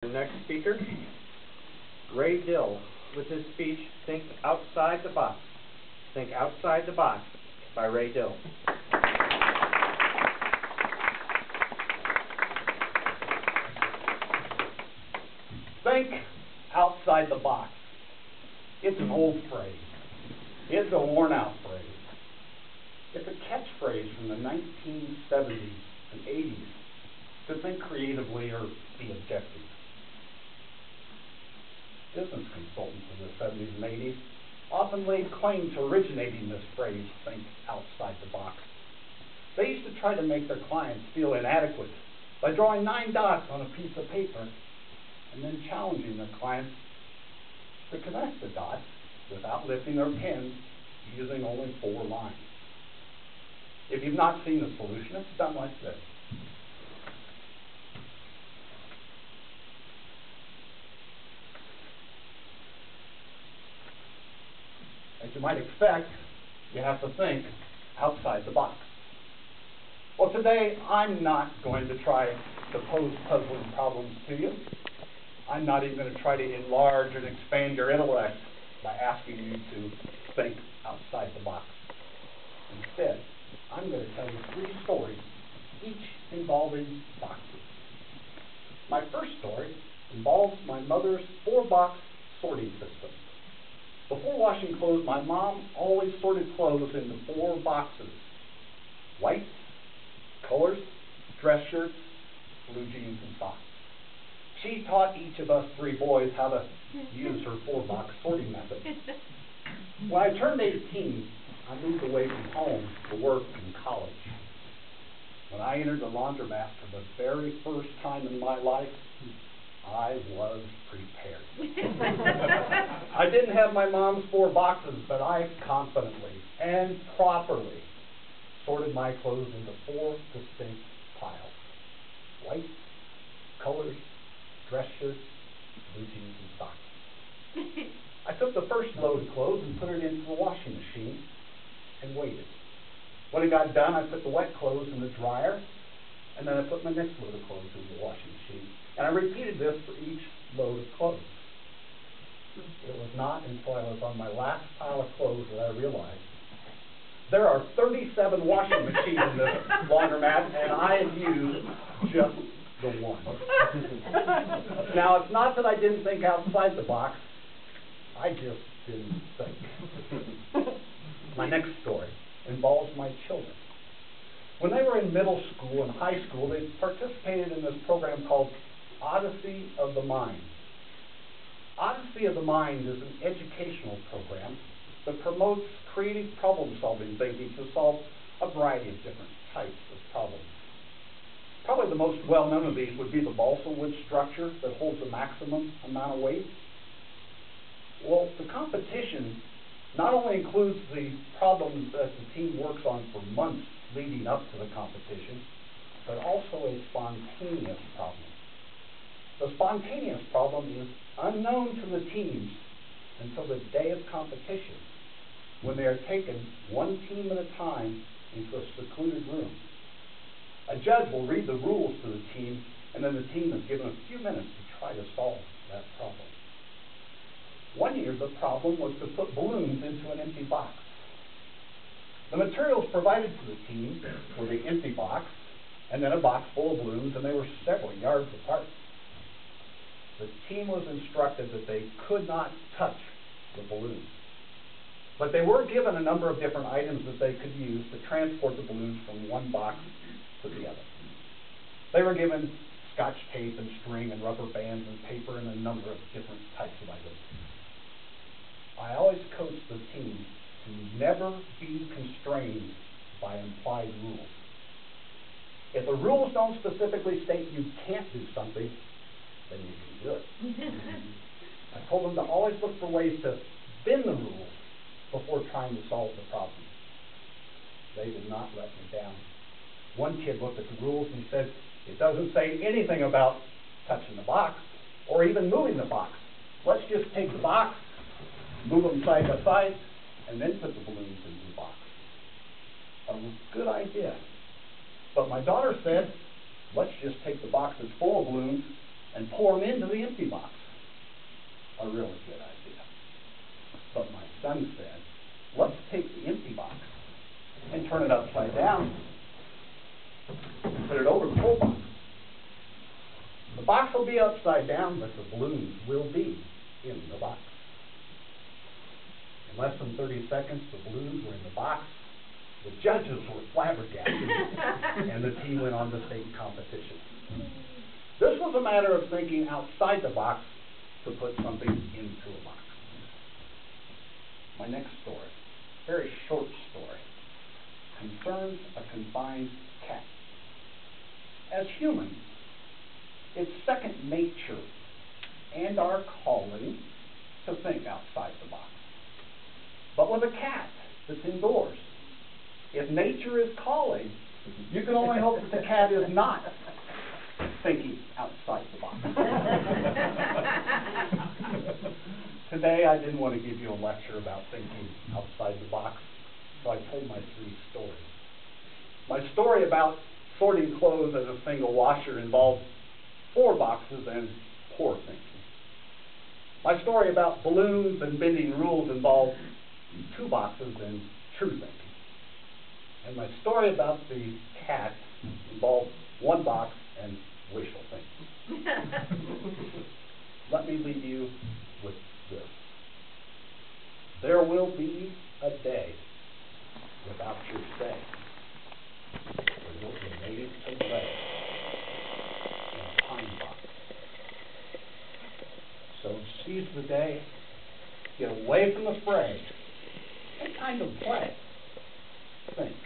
The next speaker, Ray Dill, with his speech, Think Outside the Box. Think Outside the Box by Ray Dill. Think outside the box. It's an old phrase. It's a worn-out phrase. It's a catchphrase from the 1970s and 80s to think creatively or be objective. Business consultants of the 70s and 80s often laid claim to originating this phrase, think outside the box. They used to try to make their clients feel inadequate by drawing 9 dots on a piece of paper and then challenging their clients to connect the dots without lifting their pen using only 4 lines. If you've not seen the solution, it's done like this. As you might expect, you have to think outside the box. Well, today, I'm not going to try to pose puzzling problems to you. I'm not even going to try to enlarge and expand your intellect by asking you to think outside the box. Instead, I'm going to tell you 3 stories, each involving boxes. My first story involves my mother's 4-box sorting system. Before washing clothes, my mom always sorted clothes into 4 boxes: whites, colors, dress shirts, blue jeans, and socks. She taught each of us 3 boys how to use her 4-box sorting method. When I turned 18, I moved away from home to work in college. When I entered the laundromat for the very first time in my life, I was prepared. I didn't have my mom's 4 boxes, but I confidently and properly sorted my clothes into 4 distinct piles: whites, colors, dress shirts, blue jeans, and socks. I took the first load of clothes and put it into the washing machine and waited. When it got done, I put the wet clothes in the dryer, and then I put my next load of clothes into the washing machine. And I repeated this for each load of clothes. It was not until I was on my last pile of clothes that I realized there are 37 washing machines in this laundromat, and I have used just the one. Now, it's not that I didn't think outside the box. I just didn't think. My next story involves my children. When they were in middle school and high school, they participated in this program called Odyssey of the Mind. Odyssey of the Mind is an educational program that promotes creative problem-solving thinking to solve a variety of different types of problems. Probably the most well-known of these would be the balsa wood structure that holds the maximum amount of weight. Well, the competition not only includes the problems that the team works on for months leading up to the competition, but also a spontaneous problem. The spontaneous problem is unknown to the teams until the day of competition, when they are taken one team at a time into a secluded room. A judge will read the rules to the team, and then the team is given a few minutes to try to solve that problem. One year, the problem was to put balloons into an empty box. The materials provided to the team were the empty box, and then a box full of balloons, and they were several yards apart. The team was instructed that they could not touch the balloons, but they were given a number of different items that they could use to transport the balloons from one box to the other. They were given scotch tape and string and rubber bands and paper and a number of different types of items. I always coach the team to never be constrained by implied rules. If the rules don't specifically state you can't do something, then you can do it. I told them to always look for ways to bend the rules before trying to solve the problem. They did not let me down. One kid looked at the rules and he said, "It doesn't say anything about touching the box or even moving the box. Let's just take the box, move them side by side, and then put the balloons into the box." A good idea. But my daughter said, "Let's just take the box that's full of balloons and pour them into the empty box. A really good idea. But my son said, let's take the empty box and turn it upside down and put it over the full box. The box will be upside down, but the balloons will be in the box. In less than 30 seconds, the balloons were in the box. The judges were flabbergasted, and the team went on to state competition. This was a matter of thinking outside the box to put something into a box. My next story, very short story, concerns a confined cat. As humans, it's second nature and our calling to think outside the box. But with a cat that's indoors, if nature is calling, you can only hope that the cat is not thinking outside the box. Today, I didn't want to give you a lecture about thinking outside the box, so I told my 3 stories. My story about sorting clothes as a single washer involved 4 boxes and poor thinking. My story about balloons and bending rules involved 2 boxes and true thinking. And my story about the cat involved 1 box and wishful thinking. Let me leave you with this. There will be a day without your say, where you'll be made to lay in a pine box. So seize the day, get away from the fray, and kind of play. Think.